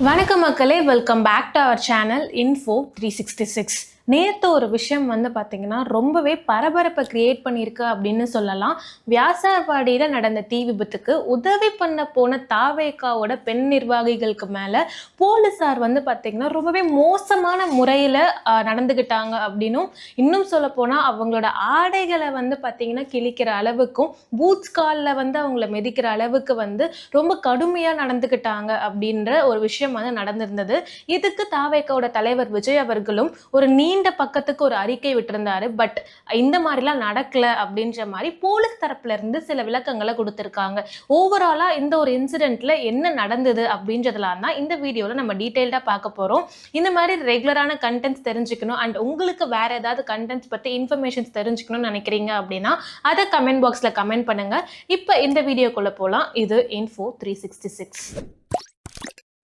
வணக்கம் மக்களே, welcome back to our channel Info 366. நேற்று ஒரு விஷயம் வந்து பார்த்திங்கன்னா ரொம்பவே பரபரப்பை கிரியேட் பண்ணியிருக்கு அப்படின்னு சொல்லலாம். வியாசார்பாடியில் நடந்த தீ விபத்துக்கு உதவி பண்ண போன தாவேகாவோட பெண் நிர்வாகிகளுக்கு மேலே போலீஸார் வந்து பார்த்திங்கன்னா ரொம்பவே மோசமான முறையில் நடந்துக்கிட்டாங்க அப்படின்னும், இன்னும் சொல்லப்போனால் அவங்களோட ஆடைகளை வந்து பார்த்திங்கன்னா கிழிக்கிற அளவுக்கும் பூட்ஸ் காலில் வந்து அவங்கள மிதிக்கிற அளவுக்கு வந்து ரொம்ப கடுமையாக நடந்துக்கிட்டாங்க அப்படின்ற ஒரு விஷயம் வந்து நடந்திருந்தது. இதுக்கு தாவேகாவோட தலைவர் விஜய் அவர்களும் ஒரு நீண்ட பக்கத்துக்கு ஒரு அறிக்கை விட்டிருந்தாரு. பட் இந்த மாதிரிலாம் நடக்கல அப்படின்ற மாதிரி போலீஸ் தரப்புல இருந்து சில விளக்கங்களை கொடுத்திருக்காங்க. ஓவராலா இந்த ஒரு இன்சிடென்ட்ல என்ன நடந்தது அப்படின்றதுலாம் தான் இந்த வீடியோல நம்ம டீடைல்டா பார்க்க போறோம். இந்த மாதிரி ரெகுலரான கண்டென்ட்ஸ் தெரிஞ்சுக்கணும் அண்ட் உங்களுக்கு வேற ஏதாவது கண்டென்ட்ஸ் பத்தி இன்ஃபர்மேஷன்ஸ் தெரிஞ்சுக்கணும்னு நினைக்கிறீங்க அப்படின்னா அதை கமெண்ட் பாக்ஸ்ல கமெண்ட் பண்ணுங்க. இப்ப இந்த வீடியோக்குள்ள போலாம். இது Info 366.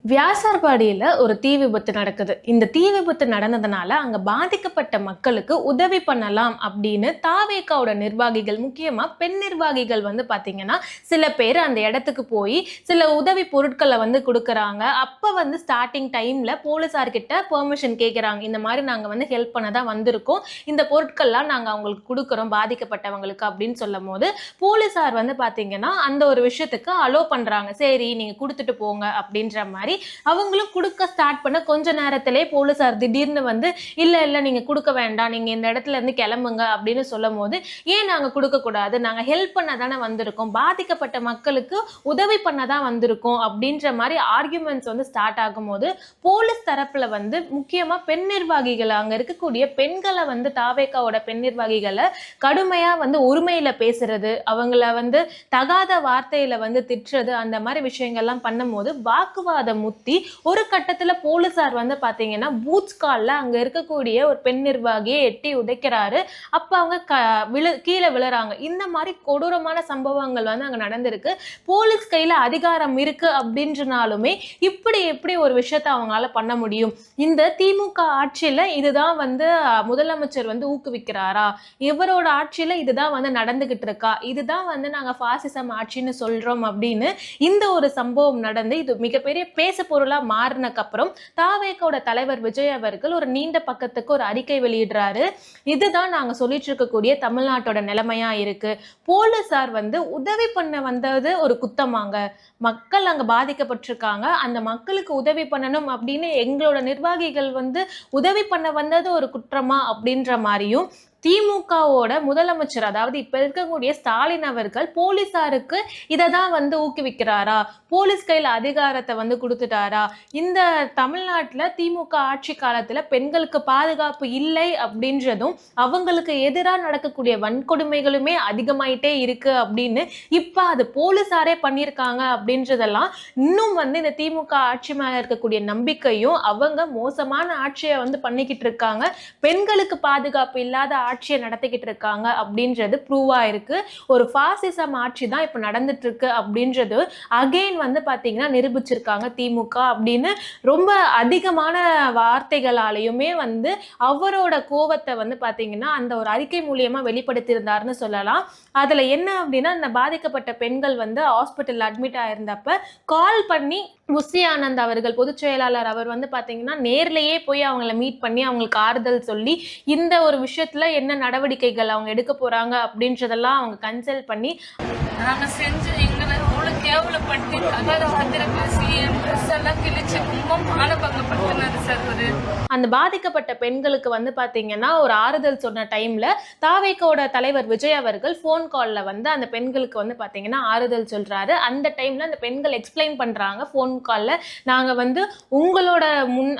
வியாசார்பாடியில் ஒரு தீ விபத்து நடக்குது. இந்த தீ விபத்து நடந்ததுனால அங்கே பாதிக்கப்பட்ட மக்களுக்கு உதவி பண்ணலாம் அப்படின்னு தாவேகாவோட நிர்வாகிகள், முக்கியமாக பெண் நிர்வாகிகள் வந்து பார்த்தீங்கன்னா சில பேர் அந்த இடத்துக்கு போய் சில உதவி பொருட்களை வந்து கொடுக்குறாங்க. அப்போ வந்து ஸ்டார்டிங் டைமில் போலீஸார்கிட்ட பெர்மிஷன் கேட்குறாங்க. இந்த மாதிரி நாங்கள் வந்து ஹெல்ப் பண்ண தான் வந்திருக்கோம், இந்த பொருட்கள்லாம் நாங்கள் அவங்களுக்கு கொடுக்குறோம் பாதிக்கப்பட்டவங்களுக்கு அப்படின்னு சொல்லும் போது போலீஸார் வந்து பார்த்தீங்கன்னா அந்த ஒரு விஷயத்துக்கு அலோ பண்ணுறாங்க. சரி நீங்கள் கொடுத்துட்டு போங்க அப்படின்ற மாதிரி அவங்களும் கொடுக்க ஸ்டார்ட் பண்ண கொஞ்ச நேரத்திலே போலீஸார் திடீர்னு வந்து இல்ல நீங்க கொடுக்க வேண்டாம், நீங்க இந்த இடத்துல இருந்து கிளம்புங்க அப்படின்னு சொல்லும் போது, ஏன் நாங்க கொடுக்க கூடாது, நாங்க ஹெல்ப் பண்ண தானே வந்திருக்கோம், பாதிக்கப்பட்ட மக்களுக்கு உதவி பண்ண தான் வந்திருக்கோம் அப்படின்ற மாதிரி ஆர்குமெண்ட்ஸ் வந்து ஸ்டார்ட் ஆகும்போது போலீஸ் தரப்புல வந்து முக்கியமா பெண் நிர்வாகிகள், அங்க இருக்கக்கூடிய பெண்களை வந்து தாவேகாவோட பெண் நிர்வாகிகளை கடுமையா வந்து உரிமையில பேசுறது, அவங்கள வந்து தகாத வார்த்தையில வந்து திட்டுறது, அந்த மாதிரி விஷயங்கள்லாம் பண்ணும்போது வாக்குவாதம் முத்தி ஒரு கட்டத்துல போலீஸார் வந்து பாத்தீங்கன்னா பூட்ஸ் கால்ல அங்க இருக்கக்கூடிய ஒரு பெண் நிர்வாகியை எட்டி உதைக்கிறாரு. அப்ப அவங்க கீழே விழுறாங்க. இந்த மாதிரி கொடூரமான சம்பவங்கள் வந்து அங்க நடந்திருக்கு. போலீஸ் கையில அதிகாரம் இருக்கு அப்படின்றனாலுமே இப்படி எப்படி ஒரு விஷயத்த அவங்களால பண்ண முடியும்? இந்த திமுக ஆட்சியில இதுதான் வந்து முதலமைச்சர் வந்து ஊக்குவிக்கிறாரா, இவரோட ஆட்சியில இதுதான் வந்து நடந்துகிட்டு இருக்கா, இதுதான் வந்து நாங்க பாசிசம் ஆட்சின்னு சொல்றோம் அப்படின்னு இந்த ஒரு சம்பவம் நடந்து இது மிகப்பெரிய பேச பொருளா மாறினக்கு அப்புறம் தாவேகாவோட தலைவர் விஜய் அவர்கள் ஒரு நீண்ட பக்கத்துக்கு ஒரு அறிக்கை வெளியிடுறாரு. இதுதான் நாங்க சொல்லிட்டு இருக்கக்கூடிய தமிழ்நாட்டோட நிலைமையா இருக்கு. போலீசார் வந்து உதவி பண்ண வந்தது ஒரு குத்தமாங்க, மக்கள் அங்க பாதிக்கப்பட்டிருக்காங்க, அந்த மக்களுக்கு உதவி பண்ணணும் அப்படின்னு எங்களோட நிர்வாகிகள் வந்து உதவி பண்ண வந்தது ஒரு குற்றமா அப்படின்ற மாதிரியும் திமுகவோட முதலமைச்சர், அதாவது இப்ப இருக்கக்கூடிய ஸ்டாலின் அவர்கள் போலீசாருக்கு இதை தான் வந்து ஊக்குவிக்கிறாரா, போலீஸ் கையில அதிகாரத்தை வந்து கொடுத்துட்டாரா, இந்த தமிழ்நாட்டுல திமுக ஆட்சி காலத்துல பெண்களுக்கு பாதுகாப்பு இல்லை அப்படின்றதும் அவங்களுக்கு எதிராக நடக்கக்கூடிய வன்கொடுமைகளுமே அதிகமாயிட்டே இருக்கு அப்படின்னு இப்ப அது போலீசாரே பண்ணியிருக்காங்க அப்படின்றதெல்லாம் இன்னும் வந்து இந்த திமுக ஆட்சி மேல இருக்கக்கூடிய நம்பிக்கையும், அவங்க மோசமான ஆட்சியை வந்து பண்ணிக்கிட்டு இருக்காங்க, பெண்களுக்கு பாதுகாப்பு இல்லாத ஆட்சியை நடத்திக்கிட்டு இருக்காங்க அப்படின்றது ப்ரூவா இருக்கு. ஒரு பாசிசம் ஆட்சி தான் இப்ப நடந்துட்டு இருக்கு அப்படின்றது அகைன் வந்து பாத்தீங்கன்னா நிரூபிச்சிருக்காங்க திமுக அப்படின்னு ரொம்ப அதிகமான வார்த்தைகளாலையுமே வந்து அவரோட கோவத்தை வந்து பாத்தீங்கன்னா அந்த ஒரு அறிக்கை மூலியமா வெளிப்படுத்தி இருந்தாருன்னு சொல்லலாம். அதுல என்ன அப்படின்னா, அந்த பாதிக்கப்பட்ட பெண்கள் வந்து ஹாஸ்பிட்டல் அட்மிட் ஆயிருந்தப்ப கால் பண்ணி புஷி ஆனந்த் அவர்கள், பொதுச் செயலாளர், அவர் வந்து பாத்தீங்கன்னா நேர்லயே போய் அவங்கள மீட் பண்ணி அவங்களுக்கு ஆறுதல் சொல்லி இந்த ஒரு விஷயத்துல என்ன நடவடிக்கைகள் அவங்க எடுக்க போறாங்க அப்படின்றதெல்லாம் அவங்க கன்சல்ட் பண்ணி நாங்க செஞ்சு எங்களை அவ்வளவு கேவலப்படுத்தி தகாத வார்த்தையில பேசி என் ட்ரெஸ் எல்லாம் கிழிச்சு ரொம்ப மானபங்கப்படுத்தினாரு சார். அந்த பாதிக்கப்பட்ட பெண்களுக்கு வந்து பாத்தீங்கன்னா ஒரு ஆறுதல் சொன்ன டைம்ல தாவேகாவோட தலைவர் விஜய் அவர்கள் போன் கால்ல வந்து அந்த பெண்களுக்கு வந்து பாத்தீங்கன்னா ஆறுதல் சொல்றாரு. அந்த டைம்ல அந்த பெண்கள் எக்ஸ்பிளைன் பண்றாங்க போன் கால்ல, நாங்க வந்து உங்களோட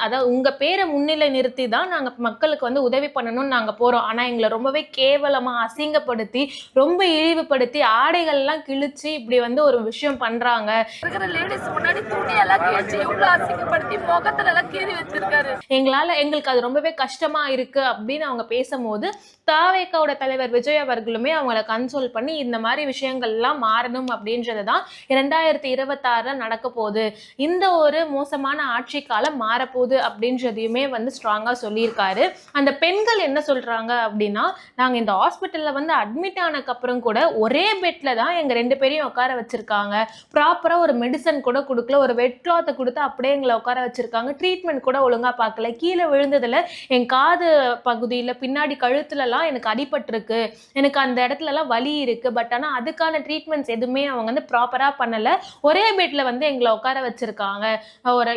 அதாவது உங்க பேரை முன்னிலை நிறுத்தி தான் நாங்க மக்களுக்கு வந்து உதவி பண்ணணும்னு நாங்க போறோம், ஆனா எங்களை ரொம்பவே கேவலமா அசிங்கப்படுத்தி ரொம்ப இழிவுபடுத்தி ஆடைகள்லாம் கிழிச்சு இப்படி வந்து ஒரு விஷயம் பண்றாங்க. இருக்கிற லேடிஸ் முன்னாடி துணியெல்லாம் கிழிச்சு இவ்வளவு அசிங்கப்படுத்தி முகத்துல எல்லாம் கீறி வச்சிருக்காரு. எங்களுக்கு அது ரொம்பவே கஷ்டமா இருக்கு அப்படின்னு அவங்க பேசும்போது தாவேகாவோட தலைவர் விஜய் அவர்களுமே அவங்கள கன்சோல் பண்ணி இந்த மாதிரி விஷயங்கள்லாம் மாறணும் அப்படின்றது தான் 2026 நடக்க போகுது, இந்த ஒரு மோசமான ஆட்சி காலம் மாறப்போகுது அப்படின்றதையுமே வந்து ஸ்ட்ராங்கா சொல்லியிருக்காரு. அந்த பெண்கள் என்ன சொல்றாங்க அப்படின்னா, நாங்க இந்த ஹாஸ்பிட்டல்ல வந்து அட்மிட் ஆனதுக்கு அப்புறம் கூட ஒரே பெட்ல தான் எங்க 2 பேரையும் உட்கார வச்சிருக்காங்க. ப்ராப்பரா ஒரு மெடிசன் கூட கொடுக்கல, ஒரு வெட் கிளாத்தை கொடுத்து அப்படியே எங்களை உட்கார வச்சிருக்காங்க. ட்ரீட்மெண்ட் கூட ஒழுங்கா பார்க்கல. கீழே விழுந்ததுல என் காது பகுதியில பின்னாடி கழுத்துலலாம் எனக்கு அடிபட்டிருக்கு, எனக்கு அந்த இடத்துல எல்லாம் வலி இருக்கு. பட் ஆனா அதுக்கான ட்ரீட்மெண்ட்ஸ் எதுவுமே அவங்க வந்து ப்ராப்பரா பண்ணல. ஒரே பெட்ல வந்து எங்களை உட்கார வச்சிருக்காங்க.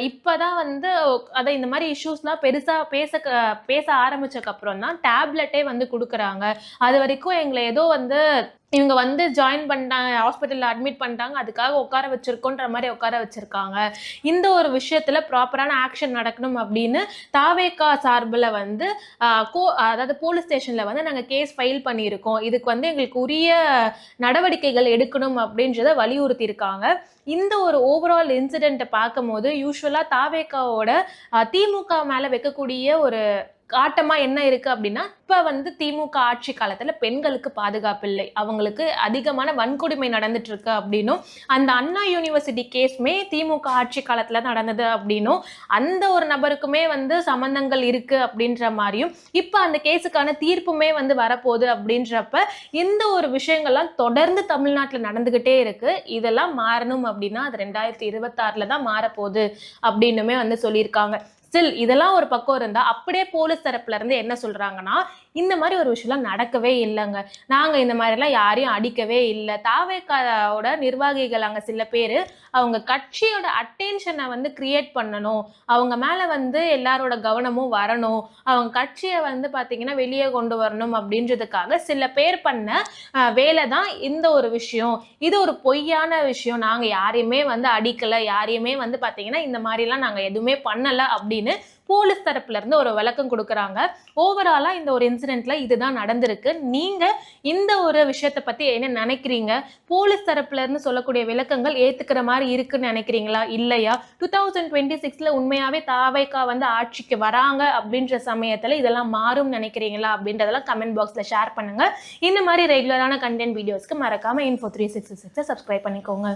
இப்பதான் வந்து அதான் இந்த மாதிரி இஷ்யூஸ்லாம் பெருசா பேச ஆரம்பிச்சதுக்கு அப்புறம் தான் டேப்லெட்டே வந்து கொடுக்குறாங்க. அது வரைக்கும் எங்களை ஏதோ வந்து இவங்க வந்து ஜாயின் பண்ணிட்டாங்க, ஹாஸ்பிட்டலில் அட்மிட் பண்ணிட்டாங்க, அதுக்காக உட்கார வச்சிருக்கோன்ற மாதிரி உட்கார வச்சிருக்காங்க. இந்த ஒரு விஷயத்துல ப்ராப்பரான ஆக்ஷன் நடக்கணும் அப்படின்னு தாவேகா சார்பில் வந்து அதாவது போலீஸ் ஸ்டேஷன்ல வந்து நாங்கள் கேஸ் ஃபைல் பண்ணியிருக்கோம், இதுக்கு வந்து எங்களுக்கு உரிய நடவடிக்கைகள் எடுக்கணும் அப்படின்றத வலியுறுத்தி இருக்காங்க. இந்த ஒரு ஓவரால் இன்சிடென்ட்டை பார்க்கும் போது யூஸ்வலாக தாவேகாவோட திமுக மேலே வைக்கக்கூடிய ஒரு காட்டமா என்ன இருக்கு அப்படின்னா, இப்ப வந்து திமுக ஆட்சி காலத்துல பெண்களுக்கு பாதுகாப்பு இல்லை, அவங்களுக்கு அதிகமான வன்கொடுமை நடந்துட்டு இருக்கு அப்படின்னும், அந்த அண்ணா யூனிவர்சிட்டி கேஸ்மே திமுக ஆட்சி காலத்துல நடந்தது அப்படின்னும், அந்த ஒரு நபருக்குமே வந்து சம்பந்தங்கள் இருக்கு அப்படின்ற மாதிரியும், இப்ப அந்த கேஸுக்கான தீர்ப்புமே வந்து வரப்போகுது அப்படின்றப்ப இந்த ஒரு விஷயங்கள்லாம் தொடர்ந்து தமிழ்நாட்டுல நடந்துகிட்டே இருக்கு. இதெல்லாம் மாறணும் அப்படின்னா அது 2026 தான் மாறப்போகுது அப்படின்னுமே வந்து சொல்லியிருக்காங்க. ஸ்டில் இதெல்லாம் ஒரு பக்கம் இருந்தா அப்படியே போலீஸ் தரப்புல இருந்து என்ன சொல்றாங்கன்னா, இந்த மாதிரி ஒரு விஷயம்லாம் நடக்கவே இல்லைங்க, நாங்க இந்த மாதிரிலாம் யாரையும் அடிக்கவே இல்லை. தாவேகாவோட நிர்வாகிகள் அங்க சில பேர் அவங்க கட்சியோட அட்டென்ஷனை வந்து கிரியேட் பண்ணணும், அவங்க மேல வந்து எல்லாரோட கவனமும் வரணும், அவங்க கட்சியை வந்து பாத்தீங்கன்னா வெளியே கொண்டு வரணும் அப்படின்றதுக்காக சில பேர் பண்ண வேலை தான் இந்த ஒரு விஷயம். இது ஒரு பொய்யான விஷயம், நாங்க யாரையுமே வந்து அடிக்கல, யாரையுமே வந்து பாத்தீங்கன்னா இந்த மாதிரிலாம் நாங்க எதுவுமே பண்ணல அப்படின்னு போலீஸ் தரப்புல இருந்து ஒரு விளக்கம் கொடுக்குறாங்க. ஓவராலா இந்த ஒரு இன்சிடென்ட்ல இதுதான் நடந்திருக்கு. நீங்க இந்த ஒரு விஷயத்தை பத்தி என்ன நினைக்கிறீங்க? போலீஸ் தரப்புல இருந்து சொல்லக்கூடிய விளக்கங்கள் ஏத்துக்கிற மாதிரி இருக்குன்னு நினைக்கிறீங்களா, இல்லையா? 2026ல உண்மையாவே தாவேகா வந்து ஆட்சிக்கு வராங்க அப்படின்ற சமயத்துல இதெல்லாம் மாறும் நினைக்கிறீங்களா அப்படின்றதெல்லாம் கமெண்ட் பாக்ஸ்ல ஷேர் பண்ணுங்க. இந்த மாதிரி ரெகுலரான கண்டென்ட் வீடியோஸ்க்கு மறக்காம Info 366 சப்ஸ்கிரைப் பண்ணிக்கோங்க.